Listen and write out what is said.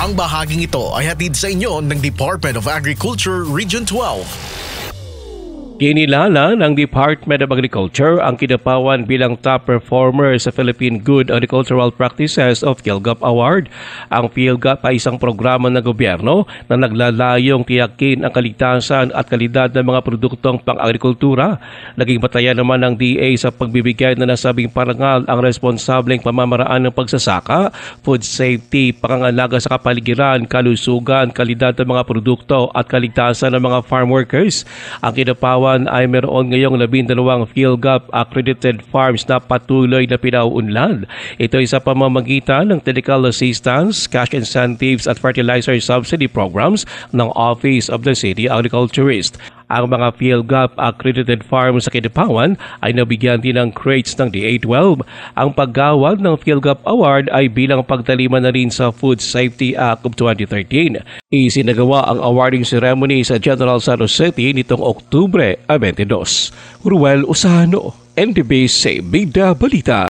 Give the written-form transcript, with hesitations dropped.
Ang bahaging ito ay hatid sa inyo ng Department of Agriculture Region 12. Kinilala ng Department of Agriculture ang Kidapawan bilang top performer sa Philippine Good Agricultural Practices of PhilGAP Award. Ang PhilGAP ay isang programa ng gobyerno na naglalayong tiyakin ang kaligtasan at kalidad ng mga produktong pang-agrikultura. Naging batayan naman ng DA sa pagbibigay na nasabing parangal ang responsableng pamamaraan ng pagsasaka, food safety, pangangalaga sa kapaligiran, kalusugan, kalidad ng mga produkto at kaligtasan ng mga farm workers. Ang Kidapawan ay meron ngayong 12 PhilGAP accredited farms na patuloy na pinauunlad. Ito ay sa pamamagitan ng technical assistance, cash incentives at fertilizer subsidy programs ng Office of the City Agriculturist. Ang mga PhilGAP accredited farms sa Kidapawan ay nabigyan din ng crates ng DA12. Ang paggawad ng PhilGAP Award ay bilang pagtalima na rin sa Food Safety Act of 2013. Isinagawa ang awarding ceremony sa General Santos City nitong Oktubre 22. Ruel Usano, NTBC Bida Balita.